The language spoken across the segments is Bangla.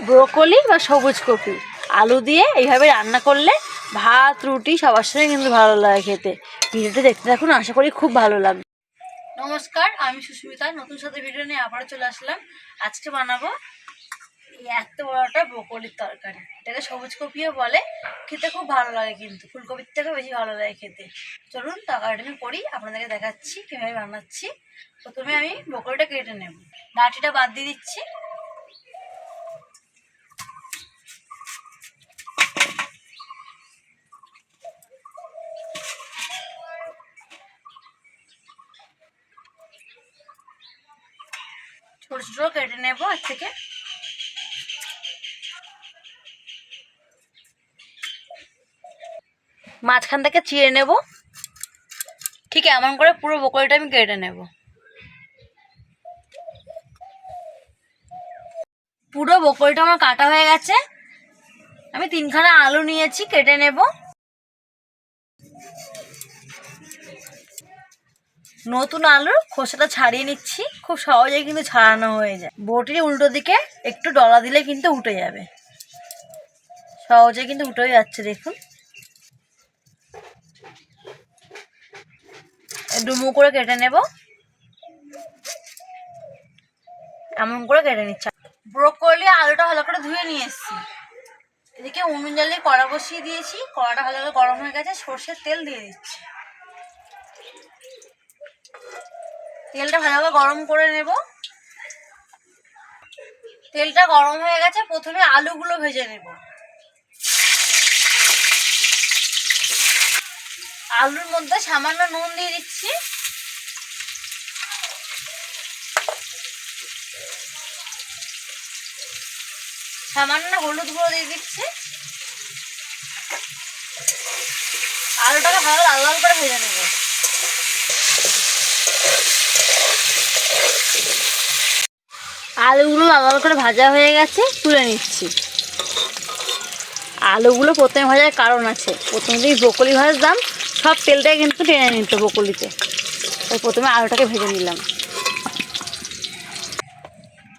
ব্রোকলি বা সবুজ কপি আলু দিয়ে এইভাবে রান্না করলে ভাত রুটি সবার সঙ্গে কিন্তু ভালো লাগে খেতে। ভিডিওটি দেখতে থাকুন, আশা করি খুব ভালো লাগবে। নমস্কার, আমি সুস্মিতা নতুন সাথে ভিডিও নিয়ে আবার চলে আসলাম। আজকে বানাবো এত বড় একটা ব্রোকলির তরকারি। এটাকে সবুজ কপিও বলে, খেতে খুব ভালো লাগে, কিন্তু ফুলকপির থেকেও বেশি ভালো লাগে খেতে। চলুন তরকারিটা করি, আপনাদেরকে দেখাচ্ছি কীভাবে বানাচ্ছি। প্রথমে আমি ব্রোকলিটা কেটে নেব, ডাঁটিটা বাদ দিয়ে দিচ্ছি। ছোট ছোট কেটে নেবো এর থেকে। মাঝখান থেকে চিড়ে নেব, ঠিক এমন করে পুরো ব্রোকলিটা আমি কেটে নেব। পুরো ব্রোকলিটা আমার কাটা হয়ে গেছে। আমি 3খানা আলু নিয়েছি, কেটে নেব। নতুন আলুর খোসাটা ছাড়িয়ে নিচ্ছি, খুব সহজেই কিন্তু ছাড়ানো হয়ে যায়। বটির উল্টো দিকে একটু ডলা দিলে কিন্তু উঠে যাবে, সহজে কিন্তু উঠে যাচ্ছে। দেখুন ডুমো করে কেটে নেব, এমন করে কেটে নিচ্ছি। ব্রোকলি আলুটা ভালো করে ধুয়ে নিয়ে এসেছি। এদিকে উনুন জ্বালিয়ে কড়া বসিয়ে দিয়েছি, কড়াটা ভালো করে গরম হয়ে গেছে। সর্ষের তেল দিয়ে দিচ্ছি, তেলটা ভালো করে গরম করে নেব। তেলটা গরম হয়ে গেছে, প্রথমে আলুগুলো ভেজে নেব। আলুর মধ্যে সামান্য নুন দিয়ে দিচ্ছি, সামান্য হলুদ গুঁড়ো দিয়ে দিচ্ছি। আলুটাকে ভালো লাল লাল করে ভেজে নেব। আলুগুলো লাল লাল করে ভাজা হয়ে গেছে, তুলে নিচ্ছি। আলুগুলো প্রথমে ভাজার কারণ আছে, প্রথমে যদি ব্রোকলি ভাজতাম সব তেলটাই কিন্তু টেনে নিত ব্রোকলিতে, তাই প্রথমে আলুটাকে ভেজে নিলাম।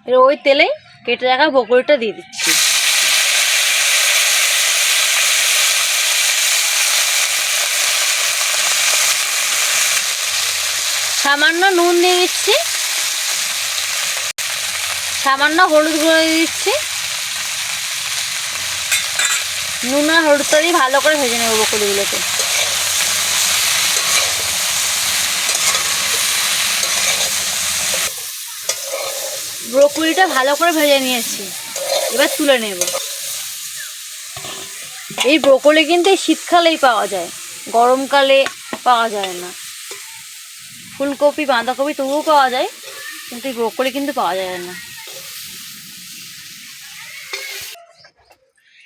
এবার ওই তেলেই কেটে রাখা ব্রোকলিটা দিয়ে দিচ্ছি। সামান্য নুন দিয়ে দিচ্ছি, সামান্য হলুদ গুঁড়ো দিয়ে দিচ্ছি। নুন আর হলুদটা দিয়ে ভালো করে ভেজে নেব ব্রোকলিগুলোকে। ব্রোকলিটা ভালো করে ভেজে নিয়েছি, এবার তুলে নেব। এই ব্রোকলি কিন্তু এই শীতকালেই পাওয়া যায়, গরমকালে পাওয়া যায় না। ফুলকপি বাঁধাকপি তবুও পাওয়া যায়, কিন্তু এই ব্রোকলি কিন্তু পাওয়া যায় না।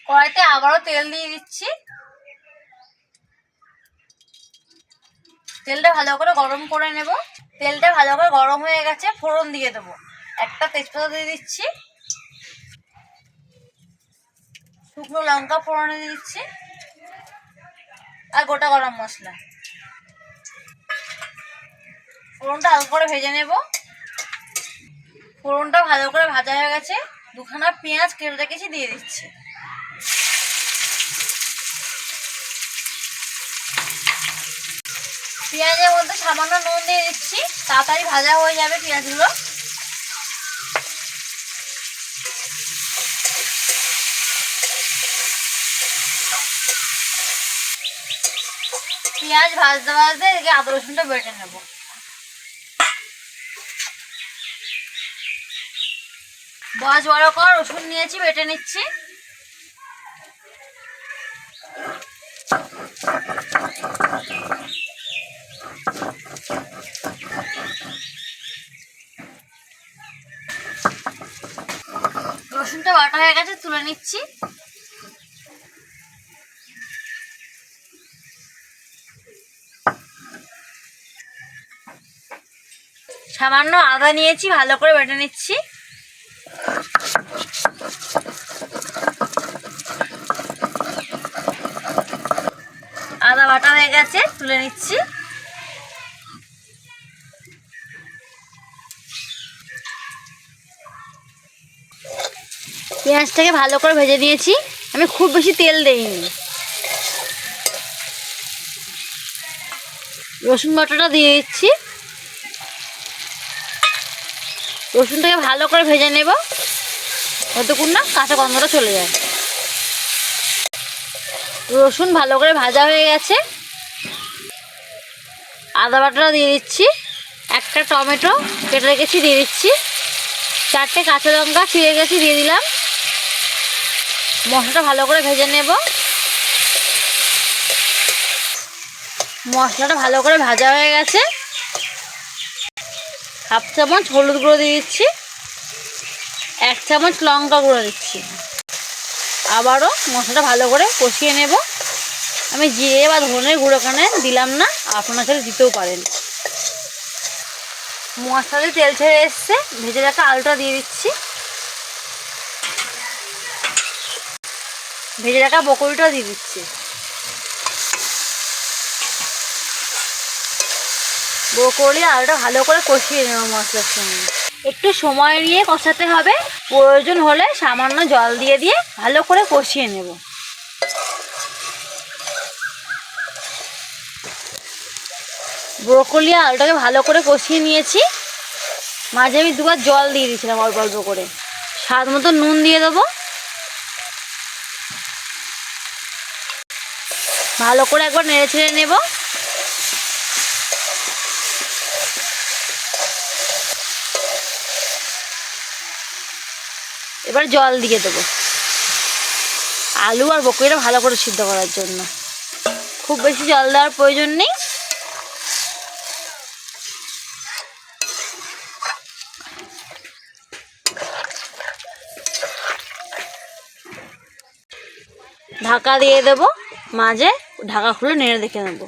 কড়াইতে আবারও তেল দিয়ে দিচ্ছি, তেলটা ভালো করে গরম করে নেব। তেলটা ভালো করে গরম হয়ে গেছে, ফোড়ন দিয়ে দেবো। একটা তেজপাতা দিয়ে দিচ্ছি, শুকনো লঙ্কা ফোড়নে দিয়ে দিচ্ছি, আর গোটা গরম মশলা। ফোড়নটা হালকা করে ভেজে নেব। ফোড়নটা ভালো করে ভাজা হয়ে গেছে, 2খানা পেঁয়াজ কেটে রেখেছি দিয়ে দিচ্ছি। পেঁয়াজের মধ্যে সামান্য নুন দিয়ে দিচ্ছি, তাড়াতাড়ি ভাজা হয়ে যাবে পেঁয়াজগুলো। পেঁয়াজ ভাজতে ভাজতে এদিকে আদা রসুনটা বেটে নেব। বড় বড় করে রসুন নিয়েছি, বেটে নিচ্ছি। রসুনটা বাটা হয়ে গেছে, তুলে নিচ্ছি। সামান্য আদা নিয়েছি, ভালো করে বেটে নিচ্ছি। আদা বাটা হয়ে গেছে, তুলে নিচ্ছি। পেঁয়াজটাকে ভালো করে ভেজে নিয়েছি, আমি খুব বেশি তেল দেইনি। রসুন বাটাটা দিয়ে দিচ্ছি, রসুনটাকে ভালো করে ভেজে নেব যতক্ষণ না কাঁচা গন্ধটা চলে যায়। রসুন ভালো করে ভাজা হয়ে গেছে, আদা বাটাটা দিয়ে দিচ্ছি, একটা টমেটো কেটে রেখেছি দিয়ে দিচ্ছি, 4টে কাঁচা লঙ্কা ছিঁড়ে গেছি দিয়ে দিলাম। মশলাটা ভালো করে ভেজে নেব। মশলাটা ভালো করে ভাজা হয়ে গেছে, 1/2 চামচ হলুদ গুঁড়ো দিয়ে দিচ্ছি, 1 চামচ লঙ্কা গুঁড়ো দিচ্ছি। আবারও মশলাটা ভালো করে কষিয়ে নেব। আমি জিরে বা ধনের গুঁড়ো এখানে দিলাম না, আপনারা চাইলে দিতেও পারেন। মশলাতে তেল ছেড়ে এসছে, ভেজে রাখা আলুটা দিয়ে দিচ্ছি, ভেজে রাখা বকরিটাও দিয়ে দিচ্ছি। বকরি আলুটা ভালো করে কষিয়ে নেব মশলার সঙ্গে। একটু সময় নিয়ে কষাতে হবে, প্রয়োজন হলে সামান্য জল দিয়ে দিয়ে ভালো করে কষিয়ে নেব। ব্রোকলি আলুটাকে ভালো করে কষিয়ে নিয়েছি, মাঝে আমি 2বার জল দিয়ে দিয়েছিলাম অল্প অল্প করে। স্বাদ মতো নুন দিয়ে দেবো, ভালো করে একবার নেড়ে ছেড়ে নেব। এবার জল দিয়ে দেবো আলু আর বকরিটা ভালো করে সিদ্ধ করার জন্য। খুব বেশি জল দেওয়ার প্রয়োজন নেই। ঢাকা দিয়ে দেব, মাঝে ঢাকা খুলে নেড়ে দেখে নেব।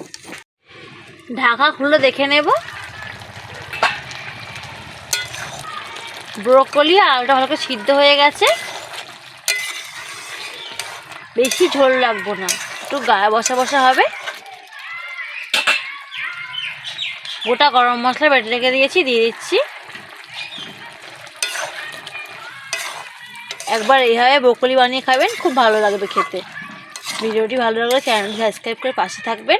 ঢাকা খুলে দেখে নেব, ব্রোকলি আর আলুটা ভালো করে সিদ্ধ হয়ে গেছে। বেশি ঝোল রাখবো না, একটু গায়ে বসা বসা হবে। গোটা গরম মশলা বেটে রেখে দিয়েছি দিয়ে দিচ্ছি। একবার এইভাবে ব্রোকলি বানিয়ে খাবেন, খুব ভালো লাগবে খেতে। ভিডিওটি ভালো লাগলে চ্যানেলটি সাবস্ক্রাইব করে পাশে থাকবেন।